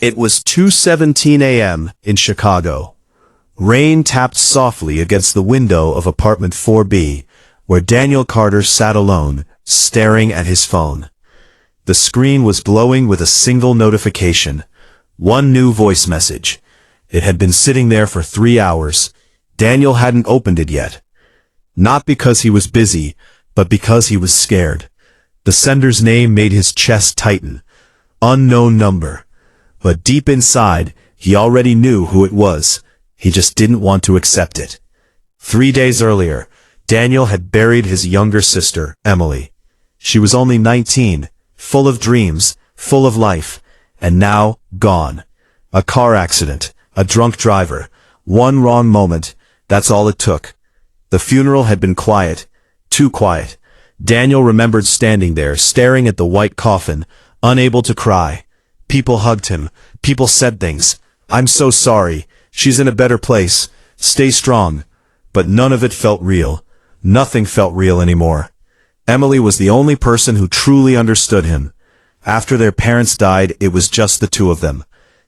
It was 2:17 a.m. in Chicago. Rain tapped softly against the window of apartment 4B, where Daniel Carter sat alone, staring at his phone. The screen was glowing with a single notification. One new voice message. It had been sitting there for 3 hours. Daniel hadn't opened it yet. Not because he was busy, but because he was scared. The sender's name made his chest tighten. Unknown number. But deep inside, he already knew who it was. He just didn't want to accept it. 3 days earlier, Daniel had buried his younger sister, Emily. She was only 19, full of dreams, full of life, and now gone. A car accident, a drunk driver, one wrong moment, that's all it took. The funeral had been quiet, too quiet. Daniel remembered standing there, staring at the white coffin, unable to cry. People hugged him. People said things. "I'm so sorry. She's in a better place. Stay strong." But none of it felt real. Nothing felt real anymore. Emily was the only person who truly understood him. After their parents died, it was just the two of them.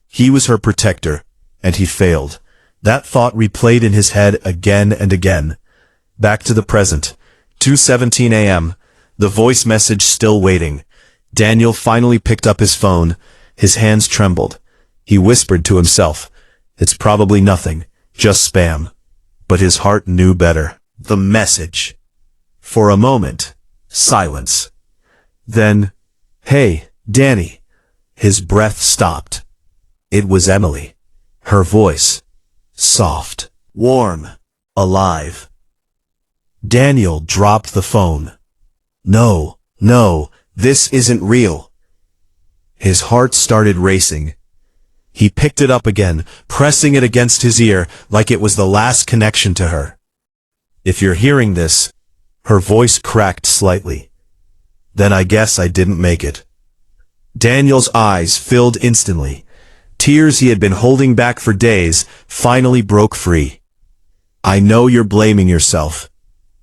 He was her protector, and he failed. That thought replayed in his head again and again. Back to the present. 2:17 a.m. The voice message still waiting. Daniel finally picked up his phone. His hands trembled. He whispered to himself, "It's probably nothing, just spam." But his heart knew better. The message. For a moment, silence. Then, "Hey, Danny." His breath stopped. It was Emily. Her voice. Soft, warm, alive. Daniel dropped the phone. No, this isn't real. His heart started racing. He picked it up again, pressing it against his ear like it was the last connection to her. "If you're hearing this," her voice cracked slightly, "then I guess I didn't make it." Daniel's eyes filled instantly. Tears he had been holding back for days finally broke free. "I know you're blaming yourself."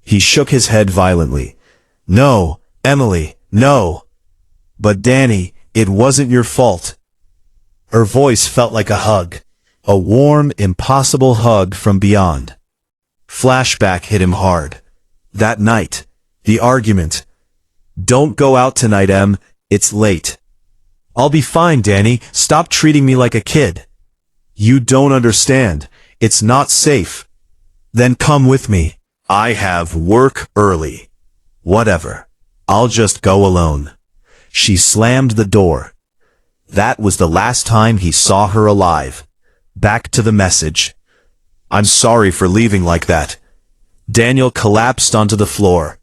He shook his head violently. "No, Emily, no." "But Danny, it wasn't your fault." Her voice felt like a hug. A warm, impossible hug from beyond. Flashback hit him hard. That night. The argument. "Don't go out tonight, Em. It's late." "I'll be fine, Danny. Stop treating me like a kid." "You don't understand. It's not safe." "Then come with me." "I have work early." "Whatever. I'll just go alone." She slammed the door. That was the last time he saw her alive. Back to the message. "I'm sorry for leaving like that." Daniel collapsed onto the floor.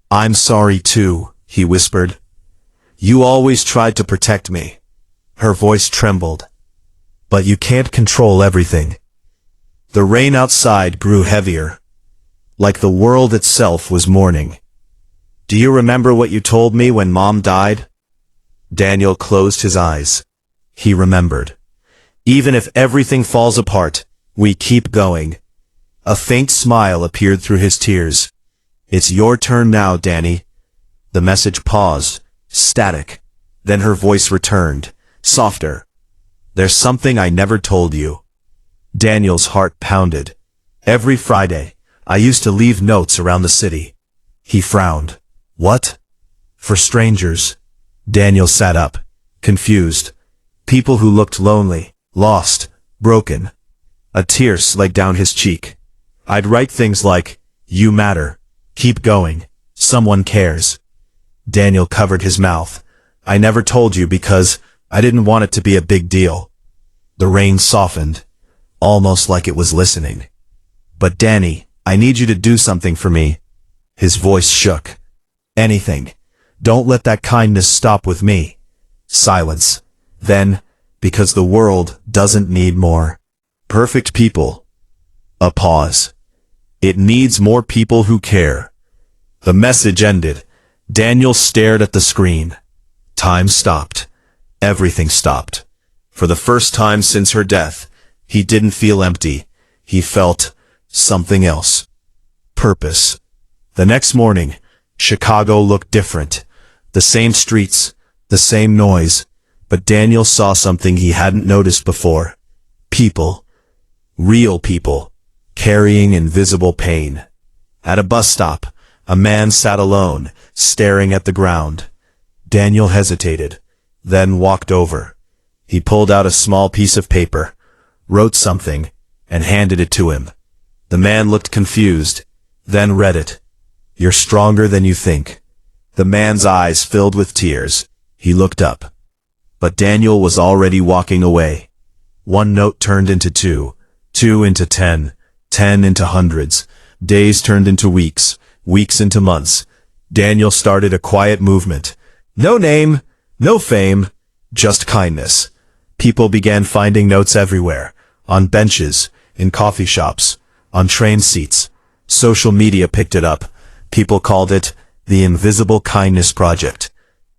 "I'm sorry too," he whispered. "You always tried to protect me." Her voice trembled. "But you can't control everything." The rain outside grew heavier. Like the world itself was mourning. "Do you remember what you told me when Mom died?" Daniel closed his eyes. He remembered. "Even if everything falls apart, we keep going." A faint smile appeared through his tears. "It's your turn now, Danny." The message paused, static. Then her voice returned, softer. "There's something I never told you." Daniel's heart pounded. "Every Friday, I used to leave notes around the city." He frowned. "What?" "For strangers." Daniel sat up, confused. People who looked lonely, lost, broken. A tear slid down his cheek. "I'd write things like, 'You matter. Keep going. Someone cares.'" Daniel covered his mouth. "I never told you because I didn't want it to be a big deal." The rain softened, almost like it was listening. "But Danny, I need you to do something for me." His voice shook. "Anything. Don't let that kindness stop with me." Silence. Then, "Because the world doesn't need more perfect people." A pause. "It needs more people who care." The message ended. Daniel stared at the screen. Time stopped. Everything stopped. For the first time since her death, he didn't feel empty. He felt something else. Purpose. The next morning, Chicago looked different. The same streets, the same noise, But Daniel saw something he hadn't noticed before. People. Real people. Carrying invisible pain. At a bus stop, a man sat alone, staring at the ground. Daniel hesitated, then walked over. He pulled out a small piece of paper, wrote something, and handed it to him. The man looked confused, then read it. "You're stronger than you think." The man's eyes filled with tears. He looked up. But Daniel was already walking away. One note turned into two, two into 10, 10 into hundreds. Days turned into weeks, weeks into months. Daniel started a quiet movement. No name, no fame, just kindness. People began finding notes everywhere, on benches, in coffee shops, on train seats. Social media picked it up. People called it the Invisible Kindness Project.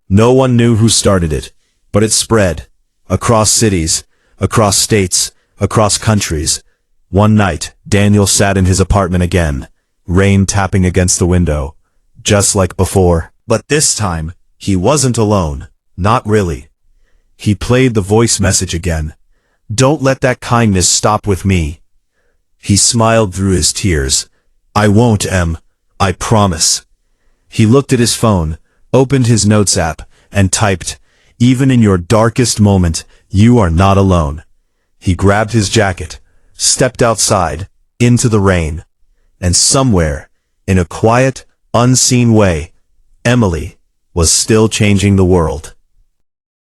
No one knew who started it, but it spread. Across cities, across states, across countries. One night, Daniel sat in his apartment again, rain tapping against the window, just like before. But this time, he wasn't alone. Not really. He played the voice message again. "Don't let that kindness stop with me." He smiled through his tears. "I won't, Em. I promise." He looked at his phone, opened his notes app, and typed, "Even in your darkest moment, you are not alone." He grabbed his jacket, stepped outside, into the rain. And somewhere, in a quiet, unseen way, Emily was still changing the world.